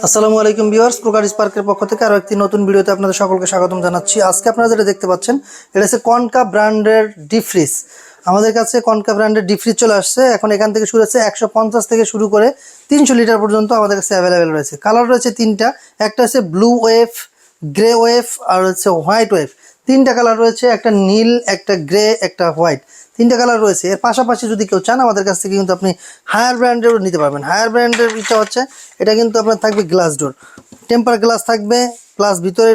আসসালামু আলাইকুম ভিউয়ার্স, প্রকার স্পার্কের পক্ষ থেকে আরো একটি নতুন ভিডিওতে আপনাদের সকলকে স্বাগতম জানাচ্ছি। আজকে আপনারা যেটা দেখতে পাচ্ছেন এটা হচ্ছে কনকা ব্র্যান্ডের ডিপ ফ্রিজ। আমাদের কাছে কনকা ব্র্যান্ডের ডিপ ফ্রিজ চলে আসছে। এখন এখান থেকে শুরু হচ্ছে 150 থেকে শুরু করে 300 লিটার পর্যন্ত আমাদের কাছে অ্যাভেলেবেল রয়েছে। কালার রয়েছে তিনটা, একটা হচ্ছে ব্লু ওয়েভ, গ্রে ওয়েভ আর হচ্ছে হোয়াইট ওয়েভ। তিনটা কালার রয়েছে, একটা নীল, একটা গ্রে, একটা হোয়াইট, তিনটা কালার রয়েছে। এর পাশাপাশি যদি কেউ চান আমাদের কাছ থেকে কিন্তু আপনি হায়ার ব্র্যান্ডেরও নিতে পারবেন। হায়ার ব্র্যান্ডের ইচ্ছা হচ্ছে এটা কিন্তু আপনার থাকবে গ্লাস ডোর, টেম্পার গ্লাস থাকবে, প্লাস ভিতরে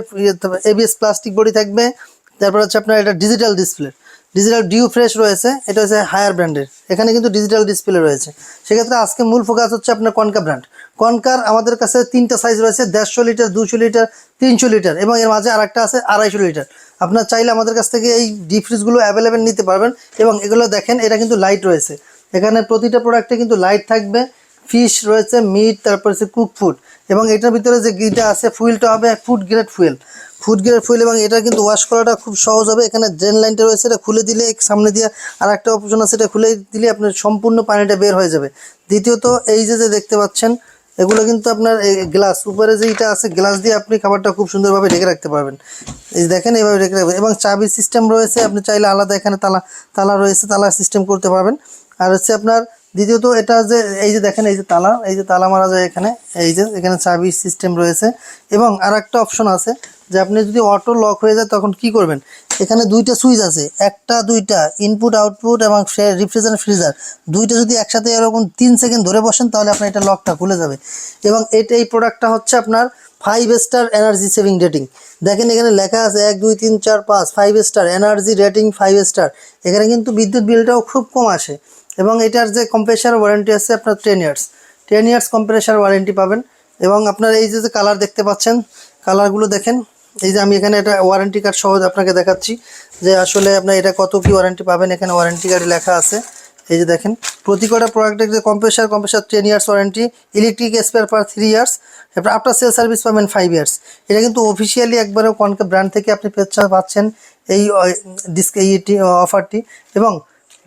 এবিএস প্লাস্টিক বডি থাকবে। তারপর হচ্ছে আপনার এটা digital display, digital dew fresh রয়েছে, এটা হচ্ছে হায়ার ব্র্যান্ডের। এখানে কিন্তু ডিজিটাল ডিসপ্লে রয়েছে। সেক্ষেত্রে আজকে মূল ফোকাস হচ্ছে আপনার কনকা ব্র্যান্ড। কনকার আমাদের কাছে তিনটা সাইজ রয়েছে, 150 লিটার, 200 লিটার, 300 লিটার এবং এর মাঝে আরেকটা আছে 250 লিটার। আপনার চাইলে আমাদের কাছ থেকে এই ডিপ ফ্রিজগুলো অ্যাভেলেবেল নিতে পারবেন। এবং এগুলো দেখেন, এটা কিন্তু লাইট রয়েছে, এখানে প্রতিটা প্রোডাক্টে কিন্তু লাইট থাকবে। ফিশ রয়েছে, মিট, তারপর হচ্ছে কুক ফুড, এবং এটার ভিতরে যে গিটা আছে ফুয়েলটা হবে food grade fuel, food grade fuel. এবং এটা কিন্তু ওয়াশ করাটা খুব সহজ হবে। এখানে ড্রেন লাইনটা রয়েছে, এটা খুলে দিলে সামনে দিয়ে আর একটা অপশন আছে, এটা খুলে দিলে আপনার সম্পূর্ণ পানিটা বের হয়ে যাবে। দ্বিতীয়ত এই যে দেখতে পাচ্ছেন এগুলো কিন্তু আপনার গ্লাস, উপরে যে এটা আছে গ্লাস দিয়ে আপনি খাবারটা খুব সুন্দরভাবে ঢেকে রাখতে পারবেন। এই দেখেন এইভাবে ঢেকে রাখবেন। এবং চাবি সিস্টেম রয়েছে, আপনি চাইলে আলাদা এখানে তালা রয়েছে, তালা সিস্টেম করতে পারবেন। আর হচ্ছে আপনার দ্বিতীয়ত এটা যে এই যে দেখেন, এই যে তালা মারা যায় এখানে, এই যে এখানে চাবি সিস্টেম রয়েছে। এবং আর একটা অপশন আছে যে আপনি যদি অটো লক হয়ে যায় তখন কি করবেন, এখানে দুইটা সুইচ আছে, একটা দুইটা ইনপুট আউটপুট এবং রিফ্রিজারেটর ফ্রিজার, দুইটা যদি একসাথে এরকম 3 সেকেন্ড ধরে বসেন তাহলে আপনার এটা লকটা খুলে যাবে। এবং এই প্রোডাক্টটা হচ্ছে আপনার 5 স্টার এনার্জি সেভিং রেটিং। দেখেন এখানে লেখা আছে 1 2 3 4 5, 5 স্টার এনার্জি রেটিং, 5 স্টার। এখানে কিন্তু বিদ্যুৎ বিলটাও খুব কম আসে। এবং এটার যে কম্প্রেসার ওয়ারেন্টি আছে আপনার 10 ইয়ার্স কম্প্রেসার ওয়ারেন্টি পাবেন। এবং আপনার এই যে কালার দেখতে পাচ্ছেন, কালারগুলো দেখেন। এই যে আমি এখানে এটা ওয়ারেন্টি কার্ড সহ আপনাকে দেখাচ্ছি যে আসলে আপনার এটা কত কি ওয়ারেন্টি পাবেন। এখানে ওয়ারেন্টি কার্ডে লেখা আছে, এই যে দেখেন প্রতি কটা প্রোডাক্টের যে compressor 10 years warranty, electric spare per 3 years, এরপর আফটার সেল সার্ভিস পাবেন 5 ইয়ার্স। এটা কিন্তু অফিসিয়ালি একবারে কনকা ব্র্যান্ড থেকে আপনি পাচ্ছেন এই অফারটি। এবং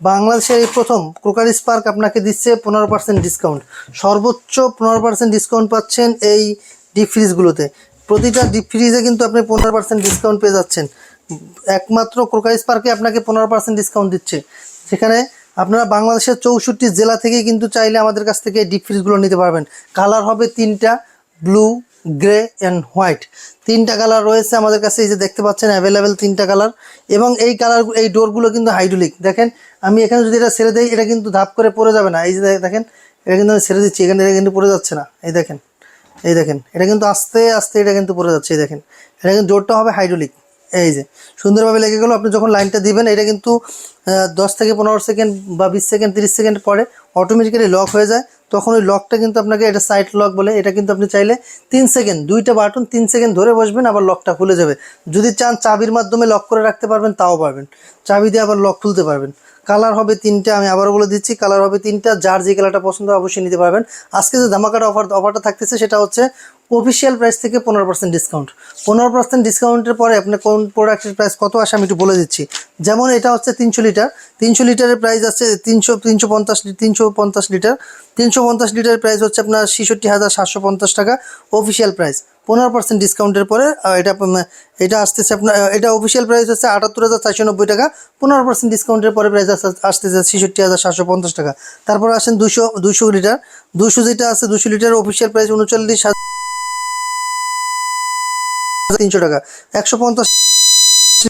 বাংলাদেশের এই প্রথম ক্রোকার স্পার্ক আপনাকে দিচ্ছে 15% ডিসকাউন্ট, সর্বোচ্চ 15% ডিসকাউন্ট পাচ্ছেন এই ডিপ ফ্রিজগুলোতে। প্রতিটা ডিপ ফ্রিজে কিন্তু আপনি 15% ডিসকাউন্ট পেয়ে যাচ্ছেন। একমাত্র ক্রোকার স্পার্কে আপনাকে 15% ডিসকাউন্ট দিচ্ছে। সেখানে আপনারা বাংলাদেশের 64 জেলা থেকে কিন্তু চাইলে আমাদের কাছ থেকে ডিপ ফ্রিজগুলো নিতে পারবেন। কালার হবে তিনটা, ব্লু, গ্রে অ্যান্ড হোয়াইট, তিনটা কালার রয়েছে আমাদের কাছে। এই যে দেখতে পাচ্ছেন অ্যাভেলেবেল তিনটা কালার। এবং এই ডোরগুলো কিন্তু হাইড্রোলিক। দেখেন আমি এখানে যদি এটা ছেড়ে দিই এটা কিন্তু ধাপ করে পড়ে যাবে না। এই যে দেখেন এটা কিন্তু আমি ছেড়ে দিচ্ছি, এখানে এটা কিন্তু পড়ে যাচ্ছে না। এই দেখেন এটা কিন্তু আস্তে আস্তে এটা কিন্তু পড়ে যাচ্ছে। এই দেখেন এটা কিন্তু ডোরটা হবে হাইড্রোলিক। এই যে সুন্দরভাবে লেগে গেল। আপনি যখন লাইনটা দিবেন এটা কিন্তু 10 থেকে 15 সেকেন্ড বা 20 সেকেন্ড 30 সেকেন্ড পরে অটোমেটিক্যালি লক হয়ে যায়। তখন ওই লকটা কিন্তু আপনাকে, এটা সাইড লক বলে, এটা কিন্তু আপনি চাইলে 3 সেকেন্ড, দুইটা বাটন 3 সেকেন্ড ধরে বসবেন, আবার লকটা খুলে যাবে। যদি চান চাবির মাধ্যমে লক করে রাখতে পারবেন, তাও পারবেন। চাবি দিয়ে আবার লক খুলতে পারবেন। কালার হবে তিনটা, আমি আবারও বলে দিচ্ছি, কালার হবে তিনটা। যার যে কালারটা পছন্দ অবশ্যই নিতে পারবেন। আজকে যে ধামাকাটা অফারটা থাকতেছে সেটা হচ্ছে অফিসিয়াল প্রাইস থেকে 15% ডিসকাউন্ট। 15% ডিসকাউন্টের পরে আপনার কোন প্রোডাক্টের প্রাইস কত আসে আমি একটু বলে দিচ্ছি। যেমন এটা হচ্ছে 300 লিটার, 300 লিটারের প্রাইস আছে 350 লিটার। 350 লিটারের প্রাইস হচ্ছে আপনার 66,750 টাকা অফিসিয়াল প্রাইস। 15% ডিসকাউন্টের পরে এটা আসতেছে আপনার, এটা অফিসিয়াল প্রাইস হচ্ছে 78,490 টাকা। 15% ডিসকাউন্টের পরে প্রাইস আসতেছে 66,750 টাকা। তারপর আসেন 200 লিটার, 200 যেটা আছে 200 লিটার অফিসিয়াল প্রাইস 39,300 টাকা। 150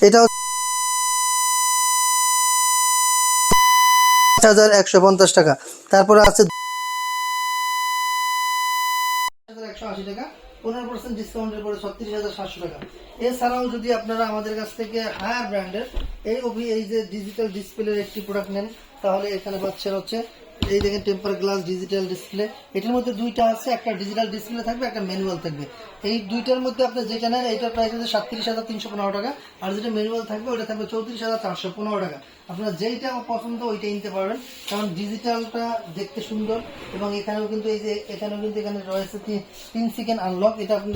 এটা 5,150 টাকা। তারপরে আছে 180 টাকা, 15% ডিসকাউন্টের পরে 36,700 টাকা। এছাড়াও যদি আপনারা আমাদের কাছ থেকে হায়ার ব্র্যান্ডের এই যে ডিজিটাল ডিসপ্লের একটি প্রোডাক্ট নেন তাহলে এখানে পাচ্ছেন হচ্ছে এই দেখেন টেম্পার গ্লাস ডিজিটাল ডিসপ্লে। এটার মধ্যে দুইটা আছে, একটা ডিজিটাল ডিসপ্লে থাকবে, একটা ম্যানুয়াল থাকবে। এই দুইটার মধ্যে আপনি যেটা নেন এটার প্রাইস হচ্ছে 37,315 টাকা, আর যেটা ম্যানুয়াল থাকবে ওটা থাকবে 34,415 টাকা। আপনারা যেইটা পছন্দ ওইটাই নিতে পারবেন, কারণ ডিজিটালটা দেখতে সুন্দর। এবং এখানেও কিন্তু এখানে রয়েছে 3 সেকেন্ড আনলক। এটা আপনি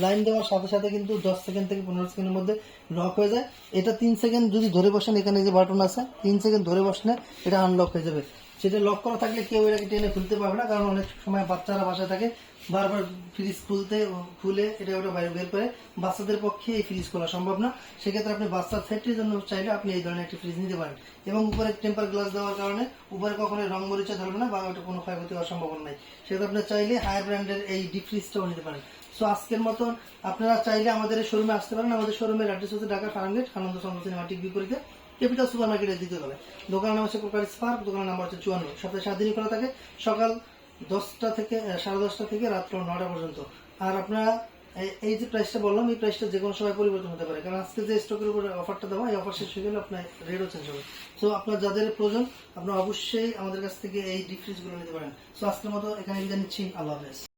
লাইন দেওয়ার সাথে সাথে কিন্তু 10 সেকেন্ড থেকে 15 সেকেন্ডের মধ্যে লক হয়ে যায়। এটা 3 সেকেন্ড যদি ধরে বসেন, এখানে যে বাটন আছে 3 সেকেন্ড ধরে বসলে এটা আনলক হয়ে যাবে। সেটা লক করা থাকলে কেউ এটাকে টেনে খুলতে পারবে না, কারণ অনেক সময় বাচ্চারা বাসায় থাকে, বারবার ফ্রিজ খুলে এটা ওটা বাইরে বের করে, বাচ্চাদের পক্ষে এই ফ্রিজ খোলা সম্ভব না। সেক্ষেত্রে আপনি বাচ্চার সেফটির জন্য চাইলে আপনি এই ধরনের একটি ফ্রিজ নিতে পারেন। এবং উপরে টেম্পার গ্লাস দেওয়ার কারণে উপরে কখনোই রং মরিচা ধরবে না বা ওটা কোনো ক্ষয়ক্ষতি হওয়ার সম্ভাবনা নাই। সেক্ষেত্রে আপনি চাইলে হায়ার ব্র্যান্ডের এই ডিপ ফ্রিজটাও নিতে পারেন। সো আজকের মতন আপনারা চাইলে আমাদের শোরুমে আসতে পারেন। আমাদের শোরুমের অ্যাড্রেস হচ্ছে ঢাকা ফার্মগেট, আনন্দ চন্দ্র সিনেমা ঠিক বিপরীতে, ক্যাপিটাল সুপার মার্কেটের দ্বিতীয় তলায়। দোকানের নাম হচ্ছে প্রকার স্পার্ক, দোকানের নাম্বার হচ্ছে 54। সপ্তাহে 7 দিনই খোলা থাকে, সকাল 10টা থেকে 10:30 থেকে রাত্র 9টা পর্যন্ত। আর আপনারা এই যে প্রাইসটা বললাম, এই প্রাইসটা যে কোনো সময় পরিবর্তন হতে পারে, কারণ আজকে যে স্টকের উপরে অফারটা দেওয়া, এই অফার শেষ হয়ে গেলে আপনার রেটও চেঞ্জ হবে। সো আপনার যাদের প্রয়োজন আপনারা অবশ্যই আমাদের কাছ থেকে এই ডিপ ফ্রিজগুলো নিতে পারেন। সো আজকের মতো এখানে বিদায় নিচ্ছি, আল্লাহ হাফেজ।